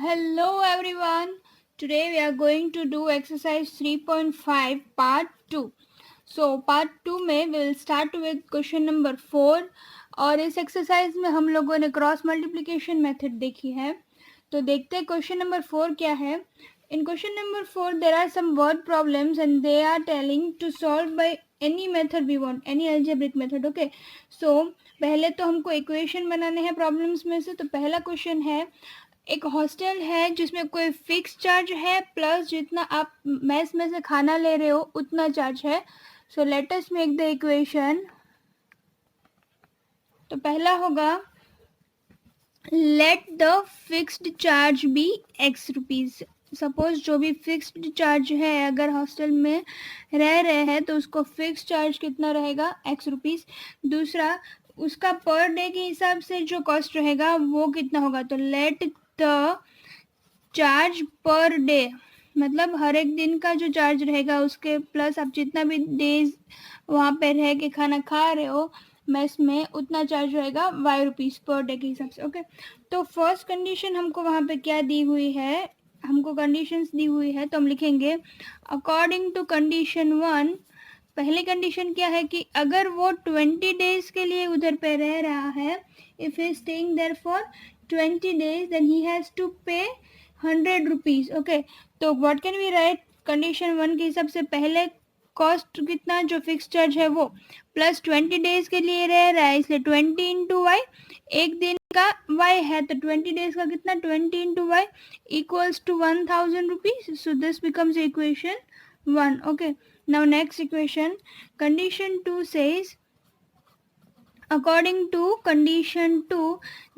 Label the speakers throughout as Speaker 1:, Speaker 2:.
Speaker 1: Hello everyone. Today we are going to do exercise 3.5 part 2. So part 2 में we will start with question number 4 और इस exercise में हम लोगों ने क्रॉस मल्टीप्लिकेशन मेथड देखी है. तो देखते हैं क्वेश्चन नंबर 4 क्या है. In question number 4 there are some word problems and they are telling to solve by any method we want, any algebraic method. Okay, so पहले तो हमको इक्वेशन बनाने हैं प्रॉब्लम्स में से. तो पहला क्वेश्चन है, एक हॉस्टल है जिसमें कोई फिक्स चार्ज है प्लस जितना आप मेस में से खाना ले रहे हो उतना चार्ज है. So let us make the equation. तो पहला होगा let the fixed charge be x rupees. Suppose जो भी फिक्स्ड चार्ज है, अगर हॉस्टल में रह रहे हैं तो उसको फिक्स चार्ज कितना रहेगा, एक्स रुपीज. दूसरा, उसका पर डे के हिसाब से जो कॉस्ट रहेगा वो कितना होगा. तो let the charge per day, मतलब हर एक दिन का जो चार्ज रहेगा उसके प्लस आप जितना भी डेज वहाँ पे रह के खाना खा रहे हो मेस में उतना चार्ज रहेगा वाई रुपीज़ पर डे के हिसाब से. ओके, तो फर्स्ट कंडीशन हमको वहाँ पे क्या दी हुई है, हमको कंडीशंस दी हुई है. तो हम लिखेंगे अकॉर्डिंग टू कंडीशन 1. पहली कंडीशन क्या है कि अगर वो 20 डेज के लिए उधर पे रह रहा है, if he staying there for 20 days then he has to pay 100 rupees. Okay, तो what can we write, condition 1 के हिसाब से पहले कॉस्ट कितना जो फिक्स चार्ज है वो प्लस 20 डेज के लिए रह रहा है इसलिए 20 इंटू वाई, एक दिन का y है तो 20 डेज का कितना 20 into y equals to 1000 rupees. So this becomes equation 1. Okay, now next equation, condition 2 says according to condition 2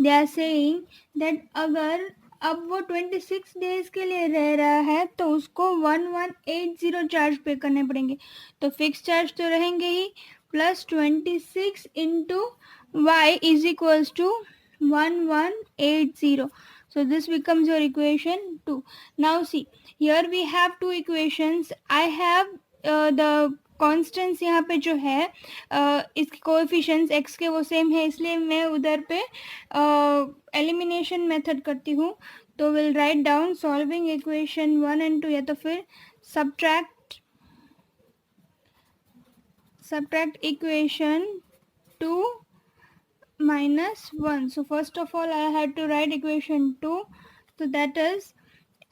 Speaker 1: they are saying that अगर अब वो 26 डेज के लिए रह रहा है तो उसको 1180 चार्ज पे करने पड़ेंगे. तो फिक्स चार्ज तो रहेंगे ही plus 26 into y is equals to 1180. So this becomes your equation 2. Now see, here we have two equations. I have the constants यहाँ पे जो है इसके कोएफिशिएंट्स एक्स के वो सेम है, इसलिए मैं उधर पे एलिमिनेशन मेथड करती हूँ. तो will write down solving equation 1 and 2 या तो फिर subtract equation 2 minus 1. So first of all I had to write equation 2. So that is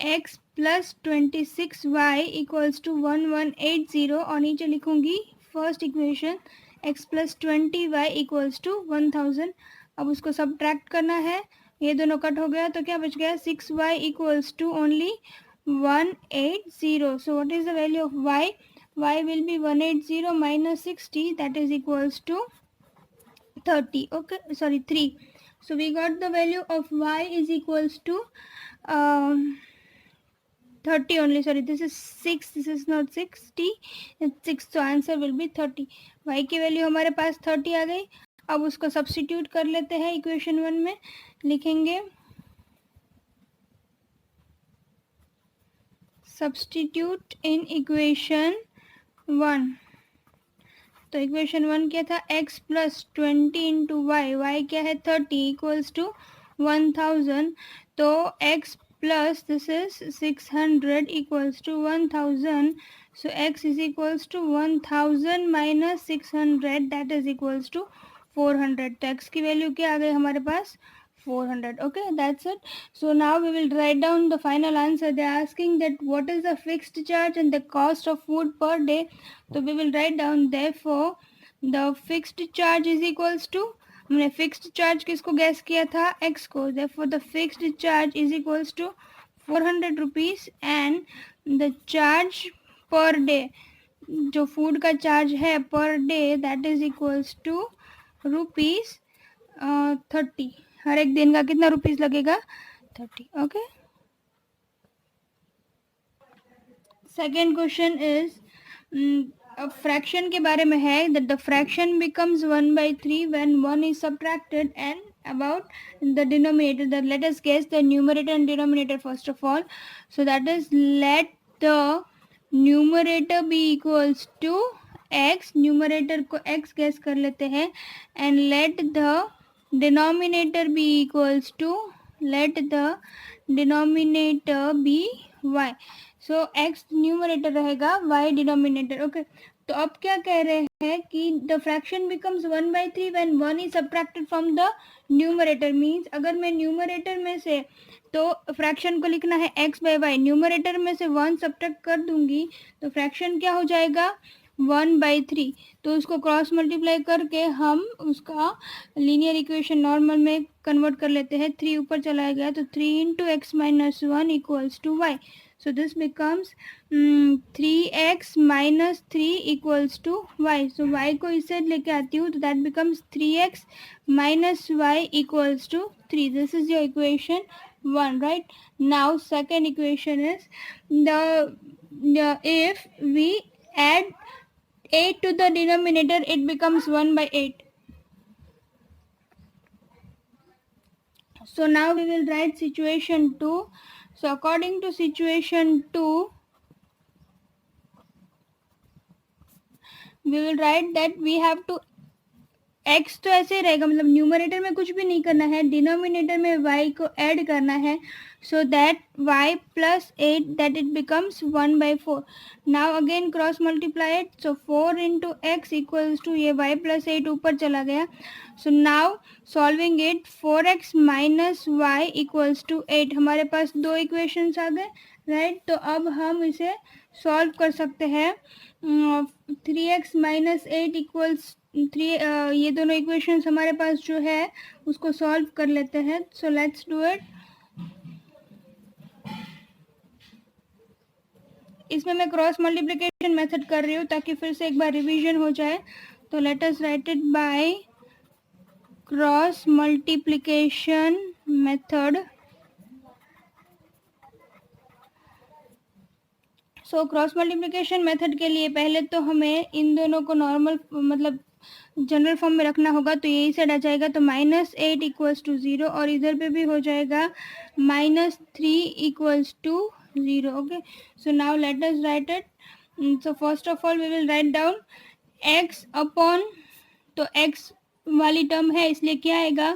Speaker 1: x plus 26y equals to 1180 और नीचे लिखूंगी first equation x plus 20y equals to 1000. अब उसको subtract करना है, ये दोनों कट हो गया तो क्या बच गया 6y equals to only 180. So what is the value of y? Y will be 180 minus 60, that is equals to 30. Okay, sorry 3. So we got the value of y is equals to 30 only. Sorry, this is 6, this is not 60, it's 6. So answer will be 30. y की value हमारे पास 30 आ गई. अब उसको substitute कर लेते हैं equation 1 में. लिखेंगे सब्स्टिट्यूट इन इक्वेशन 1. तो इक्वेशन 1 क्या था, x plus 20 into y, y क्या है 30 इक्वल्स टू 1000. तो x plus this is 600 equals to 1000. So x is equals to 1000 minus 600, that is equals to 400. तो x की वैल्यू क्या आ गई हमारे पास 400. Okay, that's it. So now we will write down the final answer. They are asking that what is the fixed charge and the cost of food per day. So we will write down therefore the fixed charge is equals to, हमने fixed charge किसको gas किया था, x को. Therefore the fixed charge is equals to 400 rupees and the charge per day, जो food का charge है per day, that is equals to rupees 30. हर एक दिन का कितना रुपीस लगेगा 30. Okay, second question is fraction के बारे में है. That the fraction becomes 1/3 when 1 is subtracted and about the denominator. Let us guess the numerator and denominator first of all. So that is, let the numerator be equals to x, numerator को x guess कर लेते हैं, and let the denominator be equals to let the denominator be y. So x numerator रहेगा, y denominator. Okay, तो अब क्या कह रहे हैं कि the fraction becomes 1/3 when 1 is subtracted from the numerator. Means अगर मैं न्यूमरेटर में से, तो फ्रैक्शन को लिखना है x बाय वाई, न्यूमरेटर में से 1 सबट्रैक्ट कर दूंगी तो फ्रैक्शन क्या हो जाएगा 1/3. तो उसको क्रॉस मल्टीप्लाई करके हम उसका लीनियर इक्वेशन नॉर्मल में कन्वर्ट कर लेते हैं. 3 ऊपर चला गया तो 3 into x minus 1 equals to y. So this becomes 3x minus 3 equals to y. So y को इससे लेके आती हूँ तो that becomes 3x minus y equals to 3. This is your equation 1, right? Now second equation is the if we add 8 to the denominator, it becomes 1/8. So now we will write situation 2. So according to situation 2, we will write that we have to x तो ऐसे ही रहेगा, मतलब numerator में कुछ भी नहीं करना है, डिनोमिनेटर में y को ऐड करना है. So that y plus 8 that it becomes 1/4. Now again cross multiply it. So 4 into x equals to ये y plus 8 ऊपर चला गया. So now solving it 4x minus y equals to 8. हमारे पास दो इक्वेशंस आ गए, राइट? तो अब हम इसे सॉल्व कर सकते हैं. 3x minus 8 equals 3. ये दोनों इक्वेशंस हमारे पास जो है उसको सॉल्व कर लेते हैं. So let's do it. इसमें मैं क्रॉस मल्टीप्लिकेशन मेथड कर रही हूँ ताकि फिर से एक बार रिवीजन हो जाए. तो late us write it by cross multiplication method. So cross multiplication method के लिए पहले तो हमें इन दोनों को नॉर्मल मतलब जनरल फॉर्म में रखना होगा. तो यही साइड आ जाएगा तो -8 इक्वल्स टू 0 और इधर पे भी हो जाएगा -3 equals to 0. Okay, so now let us write it. So first of all we will write down x upon, तो x वाली टर्म है इसलिए क्या आएगा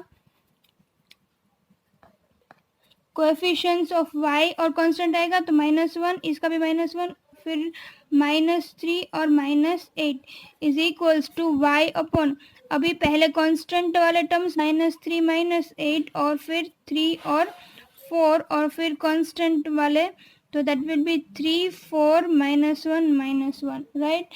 Speaker 1: कोएफिशिएंट्स ऑफ y और कांस्टेंट आएगा तो -1, इसका भी -1, फिर -3 और -8 is equals to y upon, अभी पहले कांस्टेंट वाले टर्म्स -3 -8 और फिर 3 और 4 और फिर कांस्टेंट वाले, तो that will B 3 4 -1 -1, right?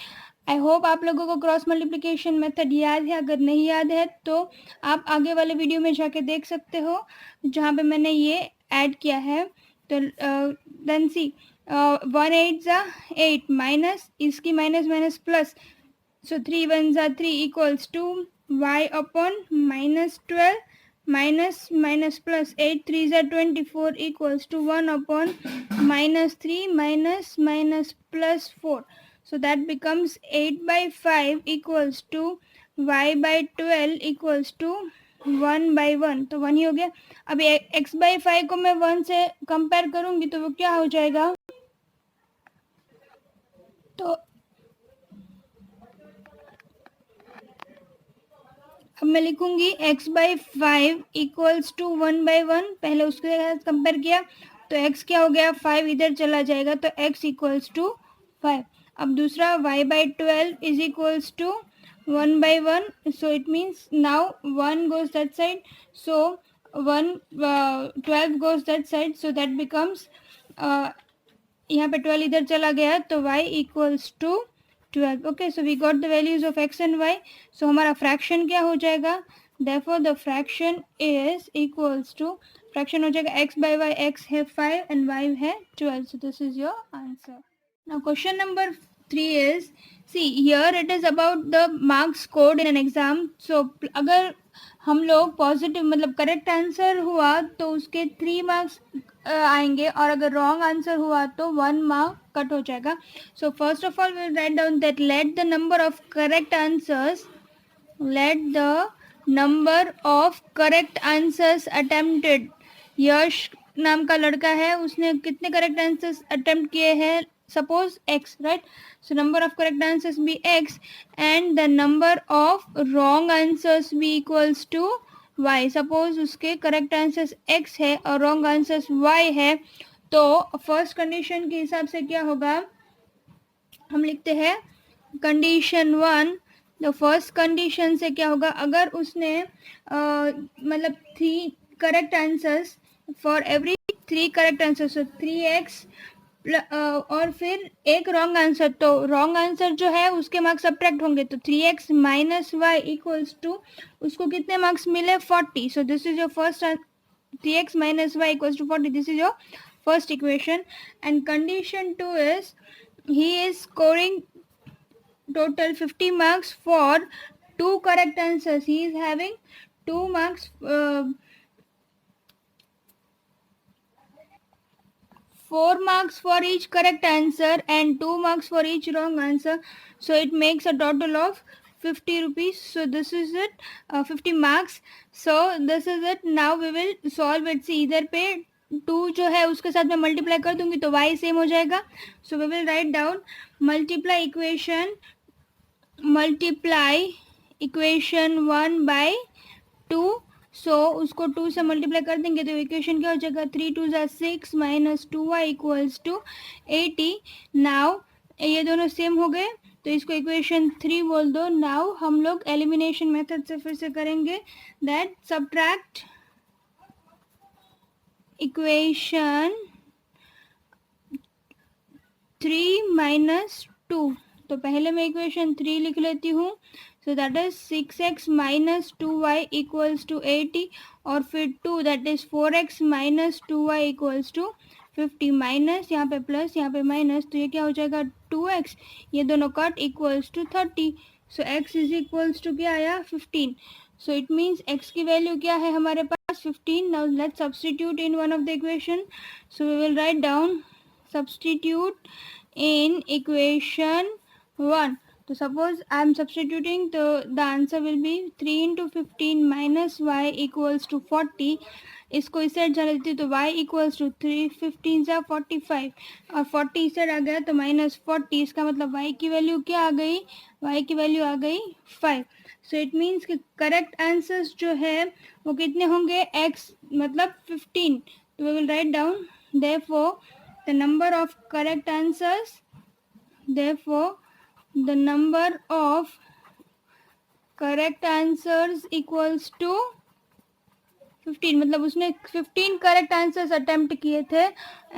Speaker 1: I hope आप लोगों को क्रॉस मल्टीप्लिकेशन मेथड याद है. अगर नहीं याद है तो आप आगे वाले वीडियो में जाके देख सकते हो जहाँ पे मैंने ये ऐड किया है. तो देन सी 1 8 ज़ा 8 माइनस इसकी माइनस प्लस, सो 3 1 ज़ा 3 equals to y upon -12 minus plus 8 3 ज़ा 24 equals to 1 upon -3 minus plus 4. So that becomes 8/5 equals to y/12 equals to 1/1. तो 1 ही हो गया. अभी x/5 को मैं 1 से कंपेयर करूंगी तो वो क्या हो जाएगा, तो अब मैं लिखूंगी x/5 इक्वल्स टू 1/1. पहले उसके साथ कंपेयर किया तो x क्या हो गया 5 इधर चला जाएगा तो x इक्वल्स टू 5. अब दूसरा y/12 is equals to 1/1. So it means now 1 goes that side, so 12 goes that side. So that becomes, यहाँ पे 12 इधर चला गया तो y equals to 12. Okay, so we got the values of x and y. सो हमारा fraction क्या हो जाएगा, therefore the fraction is equals to, fraction हो जाएगा x/y. x है 5 एंड y है 12. So this is your answer. Now question number 3 is, see here it is about the marks scored in an exam. So अगर हम लोग positive मतलब correct answer हुआ तो उसके 3 मार्क्स आएंगे और अगर रॉन्ग आंसर हुआ तो 1 मार्क कट हो जाएगा. सो first of all we'll write down that let the number of correct answers attempted. यश नाम का लड़का है, उसने कितने करेक्ट आंसर्स अटेम्प्ट किए हैं, suppose x, right? So number of correct answers be x and the number of wrong answers be equals to y. Suppose उसके correct answer x है और रॉन्ग आंसर y है, तो फर्स्ट कंडीशन के हिसाब से क्या होगा, हम लिखते हैं कंडीशन 1. द फर्स्ट कंडीशन से क्या होगा, अगर उसने मतलब 3 correct answers, for every 3 correct answers, तो 3x और फिर एक रॉन्ग आंसर, तो रॉन्ग आंसर जो है उसके मार्क्स सब्ट्रैक्ट होंगे, तो 3x minus y equals to उसको कितने मार्क्स मिले 40. So this is your first 3x minus y equals to 40. This is your first equation. And condition 2 is he is scoring total 50 marks for 2 correct answers. He is having 2 marks, 4 marks for each correct answer and 2 marks for each wrong answer. So it makes a total of 50 rupees. So this is it, 50 marks. So this is it. Now we will solve it. See, इधर पे 2 जो है उसके साथ मैं multiply कर दूंगी तो y सेम हो जाएगा. So we will write down multiply equation 1 by 2. सो उसको 2 से मल्टीप्लाई कर देंगे तो इक्वेशन क्या हो जाएगा, 3 2 ज़ा 6 minus 2y equals to 80. Now ये दोनों सेम हो गए तो इसको इक्वेशन 3 बोल दो. नाउ हम लोग एलिमिनेशन मेथड से फिर से करेंगे, दैट सब्ट्रैक्ट इक्वेशन 3 माइनस 2. तो पहले मैं इक्वेशन 3 लिख लेती हूँ. So that is 6x minus 2y equals to 80 और फिर 2 that is 4x minus 2y equals to 50 minus यहाँ पे प्लस यहाँ पे माइनस, तो ये क्या हो जाएगा 2x, ये दोनों cut equals to 30. So x is equals to क्या आया 15. सो इट मीन्स x की वैल्यू क्या है हमारे पास 15. Now let's substitute in one of the equation. So we will write down substitute in equation 1. So suppose I am substituting, so the answer will be 3 into 15 minus y equals to 40. इसको इस side चला देती तो y equals to 3 15 से 45 और 40 इस side आ गया तो माइनस 40. इसका मतलब y की वैल्यू क्या आ गई, y की वैल्यू आ गई 5. सो इट मीन्स कि करेक्ट आंसर्स जो है वो कितने होंगे, x मतलब 15. तो we will write down therefore the number of correct answers, therefore the number of correct answers equals to 15. मतलब उसने 15 correct answers attempt किए थे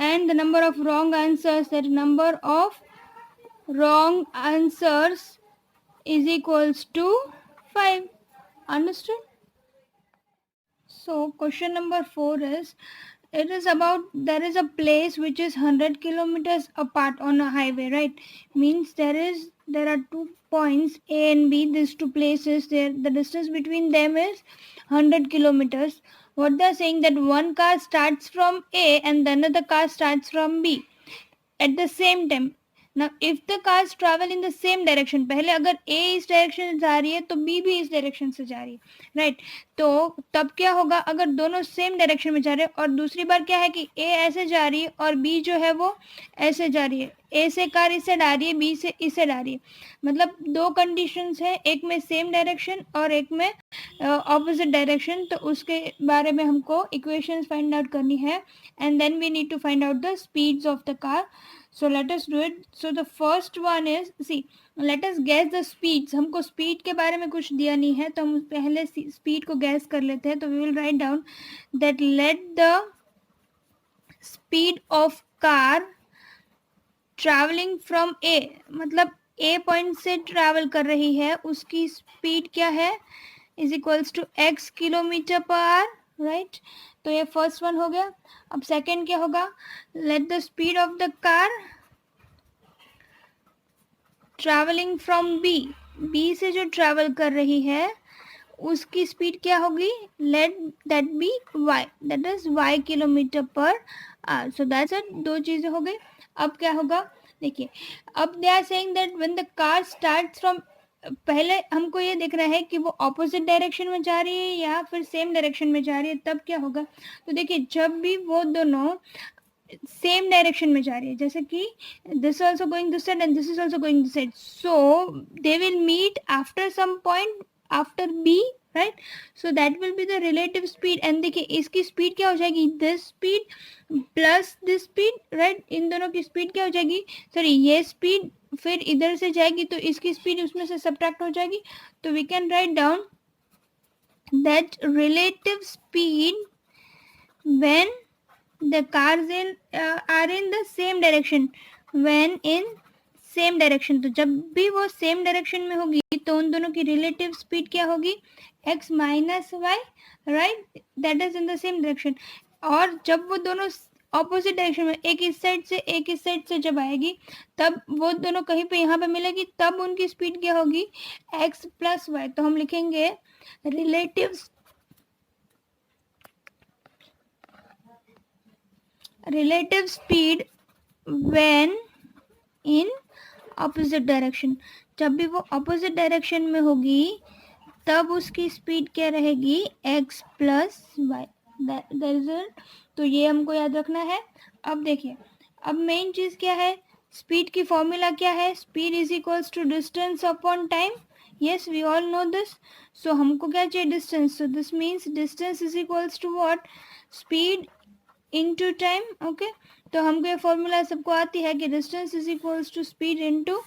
Speaker 1: and the number of wrong answers, that number of wrong answers is equals to 5. Understood? So question number 4 is, it is about, there is a place which is 100 kilometers apart on a highway, right? Means there are 2 points A and B. These 2 places, there the distance between them is 100 kilometers. What they are saying, that one car starts from A and the another car starts from B at the same time. Now if the cars travel in the same direction, पहले अगर A इस direction से जा रही है तो B भी इस डायरेक्शन से जा रही है, राइट? तो तब क्या होगा, अगर दोनों सेम डायरेक्शन में जा रहे हैं और दूसरी बार क्या है कि A ऐसे जा रही है और B जो है वो ऐसे जा रही है, A से कार इस साइड आ रही है, B से इस साइड आ रही है, मतलब 2 कंडीशंस है, एक में सेम डायरेक्शन और एक में ऑपोजिट डायरेक्शन. तो उसके बारे में हमको इक्वेशंस फाइंड आउट करनी है and then we need to find out the speeds of the car. So let us do it. So the first one is, see, let us guess the speeds. हमको speed के बारे में कुछ दिया नहीं है तो हम पहले स्पीड को गैस कर लेते हैं. तो we will write down that let the speed of car traveling from A, मतलब A पॉइंट से ट्रैवल कर रही है, उसकी स्पीड क्या है, is equals to x kilometre per hour, right? तो ये फर्स्ट वन हो गया. अब सेकंड क्या होगा, let the speed of the car travelling from B, B से जो ट्रैवल कर रही है उसकी स्पीड क्या होगी, let that be y, that is y kilometre per hour. So that's it, 2 चीजें हो गई. अब क्या होगा, देखिए, अब they are saying that when the car starts from, पहले हमको ये देखना है कि वो ऑपोजिट डायरेक्शन में जा रही है या फिर सेम डायरेक्शन में जा रही है. तब क्या होगा, तो देखिए जब भी वो दोनों सेम डायरेक्शन में जा रही है, जैसे कि this also going this side and this is also going this side, so they will meet after some point after B right. So that will be the relative speed. And देखिए इसकी speed क्या हो जाएगी, this speed plus this speed, right. इन दोनों की speed क्या हो जाएगी, सॉरी ये स्पीड फिर इधर से जाएगी तो इसकी स्पीड उसमें से सब्ट्रैक्ट हो जाएगी. तो we can write down that relative speed when the cars are in the same direction. when in same direction, तो जब भी वो सेम डायरेक्शन में होगी तो उन दोनों की रिलेटिव स्पीड क्या होगी, x minus y, right. That is in the same direction. और जब वो दोनों ऑपोजिट डायरेक्शन में, एक इस साइड से एक इस साइड से जब आएगी, तब वो दोनों कहीं पे यहाँ पे मिलेगी, तब उनकी स्पीड क्या होगी, x प्लस वाई. तो हम लिखेंगे relative speed when in opposite direction. जब भी वो opposite direction में होगी तब उसकी स्पीड क्या रहेगी, x प्लस वाई. तो ये हमको याद रखना है. अब देखिए, अब मेन चीज क्या है, स्पीड की फॉर्मूला क्या है, speed is equals to distance upon time. yes we all know this. so हमको क्या चाहिए, distance. so this means distance is equals to what, speed into time. Okay, तो हमको ये फॉर्मूला सबको आती है कि distance is equals to speed into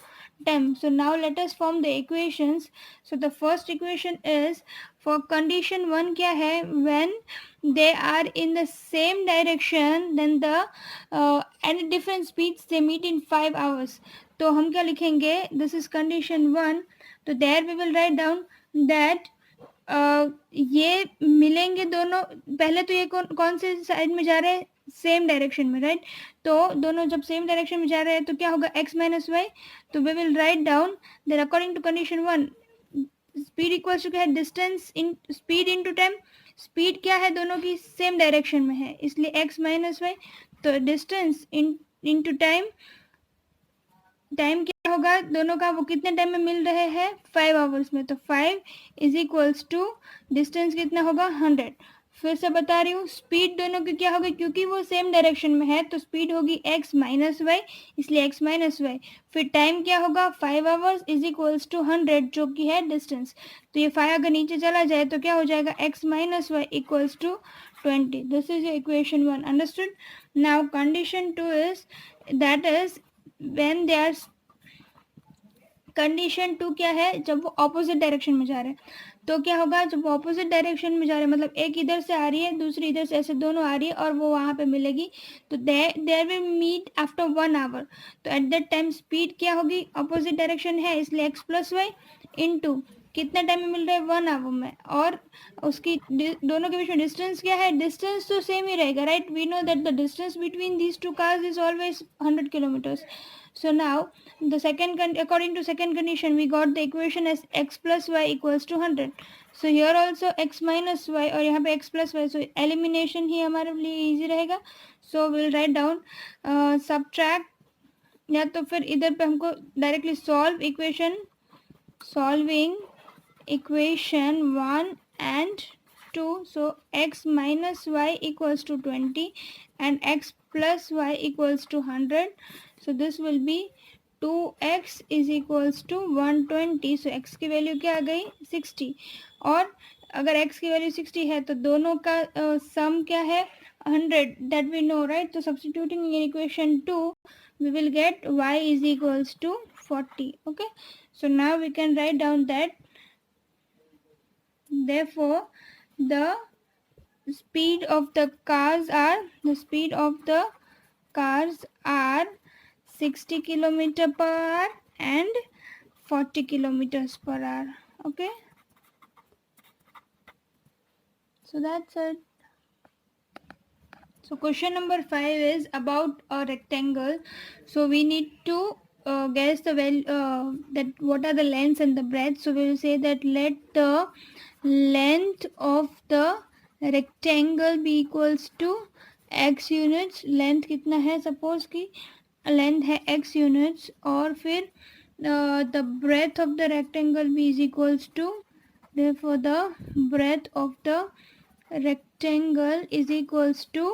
Speaker 1: time. So now let us form the equations. So the first equation is for condition 1 क्या है, when they are in the same direction then the at different speeds they meet in 5 hours. तो हम क्या लिखेंगे, this is condition 1. तो there we will write down that ये मिलेंगे दोनों. पहले तो ये कौन से साइड में जा रहे हैं, सेम डायरेक्शन में, राइट. तो दोनों जब सेम डायरेक्शन में जा रहे हैं तो क्या होगा, x माइनस वाई. तो we will write down that according to condition 1 speed equals to क्या है, distance in speed into time. Speed क्या है, दोनों की सेम डायरेक्शन में है इसलिए x माइनस वाई. तो डिस्टेंस इनटू टाइम, टाइम क्या होगा दोनों का, वो कितने टाइम में मिल रहे हैं, 5 आवर्स में. तो 5 इज इक्वल्स टू डिस्टेंस कितना होगा, 100. फिर से बता रही हूँ, स्पीड दोनों की क्या होगी, क्योंकि वो सेम डायरेक्शन में है तो स्पीड होगी x माइनस वाई, इसलिए x माइनस वाई. फिर टाइम क्या होगा, 5 आवर्स इज इक्वल्स टू 100 जो कि है डिस्टेंस. तो ये 5 अगर नीचे चला जाए तो क्या हो जाएगा, x minus y equals to 20. This is equation 1. Understood. Now condition 2 is that is when they are, condition 2 क्या है, जब वो ऑपोजिट डायरेक्शन में जा रहे हैं. तो क्या होगा, जब वो ऑपोजिट डायरेक्शन में जा रहे हैं, मतलब एक इधर से आ रही है दूसरी इधर से, ऐसे दोनों आ रही है और वो वहाँ पे मिलेगी, तो there will meet after 1 hour. तो एट दैट टाइम स्पीड क्या होगी, ऑपोजिट डायरेक्शन है इसलिए x प्लस वाई इंटू कितने टाइम में मिल रहा है, 1 आवर में. और उसकी दोनों के बीच में डिस्टेंस क्या है, डिस्टेंस तो सेम ही रहेगा, right. We know that the distance between these two cars is always 100 kilometres. So now the according to second condition we got the equation as x plus y equals to 100. So here also x minus y और यहाँ पे x plus y. So elimination ही हमारे लिए easy रहेगा. So we'll write down subtract, या तो फिर इधर पे हमको directly solving equation 1 and 2. So x minus y equals to 20 and x plus y equals to 100. So this will be 2x is equals to 120. So x की value क्या आ गई, 60. और अगर x की वैल्यू 60 है तो दोनों का सम क्या है, 100. that we know, right. So substituting in equation 2 we will get y is equals to 40. okay, so now we can write down that therefore the speed of the cars are 60 kilometer per hour and 40 kilometers per hour. okay, so that's it. So question number 5 is about a rectangle. So we need to guess the value, that what are the lengths and the breadth. So we will say that let the length of the rectangle be equals to x units. length कितना है, suppose कि length है x units, और फिर the breadth of the rectangle be is equals to, therefore the breadth of the rectangle is equals to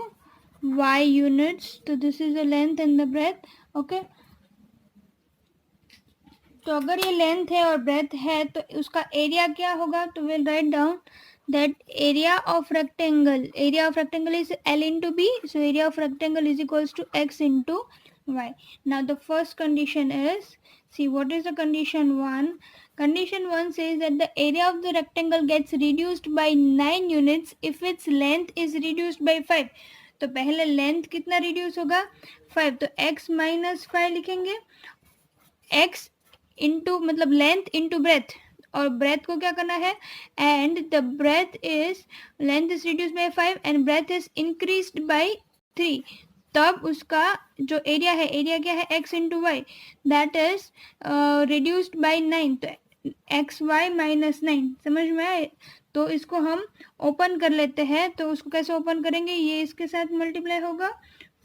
Speaker 1: y units. So this is the length and the breadth. okay, तो अगर ये length है और breath है तो उसका area क्या होगा, तो will write down that area of rectangle is L into B, so area of rectangle is equals to X into Y. Now the first condition is, see what is the condition 1. Condition 1 says that the area of the rectangle gets reduced by 9 units if its length is reduced by 5. तो पहले length कितना reduce होगा 5, तो x minus 5 लिखेंगे, x into मतलब length into breadth, और breadth को क्या करना है, and the breadth is length is reduce by 5 and breadth is increased by 3, तब उसका जो एरिया है, एरिया क्या है x into y, that is reduced by 9, तो एक्स वाई माइनस 9, समझ में आए। तो इसको हम ओपन कर लेते हैं, तो उसको कैसे ओपन करेंगे, ये इसके साथ मल्टीप्लाई होगा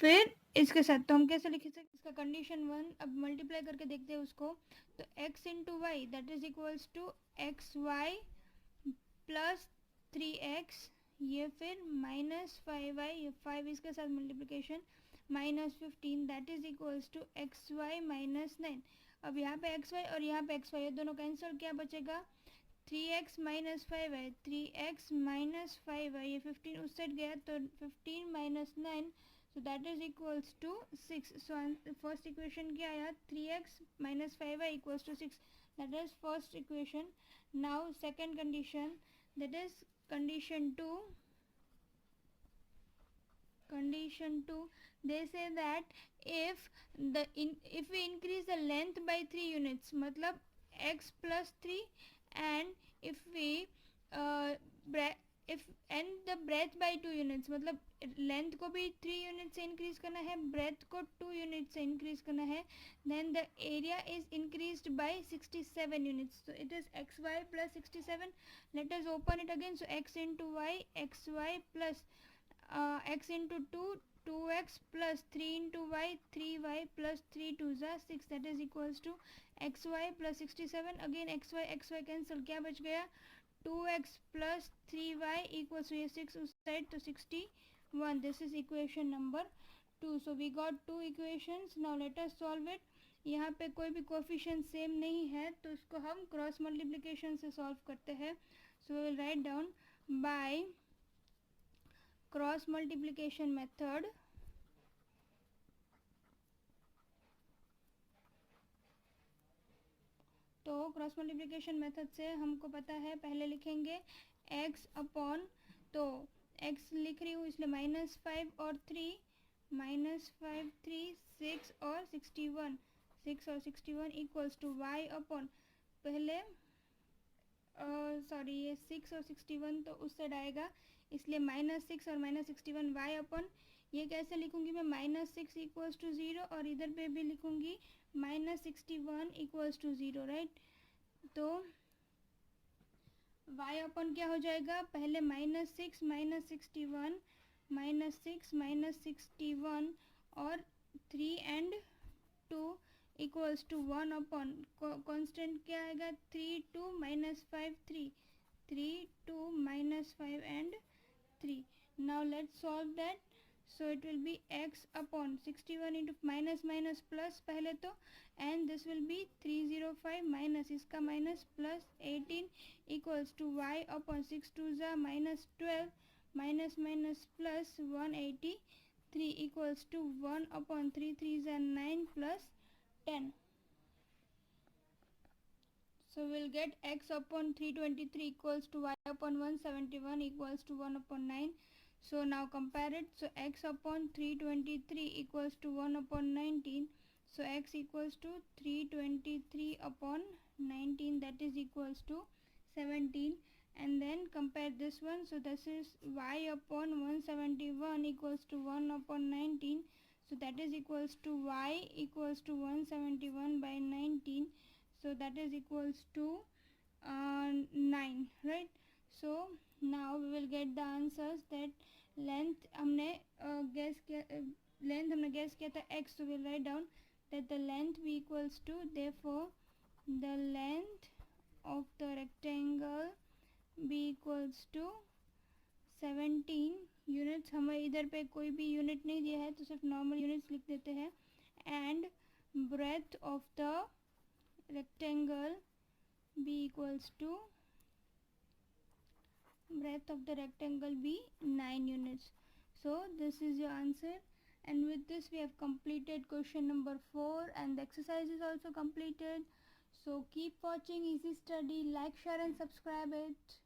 Speaker 1: फिर इसके साथ, तो हम कैसे लिख सकते हैं इसका कंडीशन 1, अब मल्टीप्लाई करके देखते हैं उसको, तो x into y that is equals to x y plus 3x, ये फिर माइनस 5y, ये 5 इसके साथ multiplication minus 15 that is equals to x y minus 9। अब यहाँ पे एक्स वाई और यहाँ पे एक्स वाई, ये दोनों कैंसिल, क्या बचेगा 3x माइनस 5 है, 3x माइनस 5 है, ये 15 उस साइड गया तो 15 minus 9, so that is equals to 6. So first equation क्या आया, 3x minus 5y equals to 6, that is first equation. Now second condition, that is condition 2. Condition 2, they say that if we increase the length by 3 units, मतलब x plus 3, and if we if and the breadth by 2 units, मतलब length को भी 3 unit से increase करना है, breath को 2 unit से increase करना है, then the area is increased by 67 units, so it is xy plus 67. let us open it again, so x into y, xy plus x into 2, 2x plus 3 into y, 3y plus 3 2 6, that is equals to xy plus 67. again xy cancel, क्या बच गया 2x plus 3y equals to ये 6 उस side, तो 61. this is equation number 2. so we got two equations. now let us solve it. यहाँ पे कोई भी कोफिशिएंट सेम नहीं है, तो इसको हम क्रॉस मल्टीप्लिकेशन से सॉल्व करते हैं. So we will write down by cross multiplication method. तो क्रॉस मल्टीप्लिकेशन मेथड से हमको पता है, पहले लिखेंगे x अपॉन, तो x लिख रही हूँ इसलिए -5 और 3, -5 3 6 और 61, 6 और 61 इक्वल्स टू y अपॉन, पहले सॉरी ये 6 और 61 तो उस साइड आएगा, इसलिए -6 और -61 y अपॉन, ये कैसे लिखूंगी मैं, -6 इक्वल्स टू 0 और इधर पे भी लिखूंगी -61 इक्वल्स टू 0, राइट. तो y अपन क्या हो जाएगा, पहले -6 -61 -6 -61 और 3 and 2 equals to 1 upon, constant क्या आएगा 3 2 -5 3 3 2 -5 and 3. now let's solve that. so it will be x upon 61 into minus minus plus पहले तो, and this will be 305 minus इसका minus plus 18 equals to y upon 6 2 जा minus 12 minus minus plus 183 equals to 1 upon 3 3 जा 9 plus 10. so we'll get x upon 323 equals to y upon 171 equals to 1 upon 9. so now compare it. so x upon 323 equals to 1 upon 19. so x equals to 323 upon 19, that is equals to 17. and then compare this one. so this is y upon 171 equals to 1 upon 19. so that is equals to y equals to 171 by 19. so that is equals to 9, right. so now we will get the answers that length हमने guess किया, length हमने guess किया था x, so we'll write down that the length be equals to, therefore the length of the rectangle be equals to 17 units. हमें इधर पे कोई भी यूनिट नहीं दिया है तो सिर्फ नॉर्मल यूनिट्स लिख देते हैं. And breadth of the rectangle B equals to breadth of the rectangle B 9 units. So this is your answer. And with this we have completed question number 4 and the exercise is also completed. So keep watching Easy Study, like, share and subscribe it.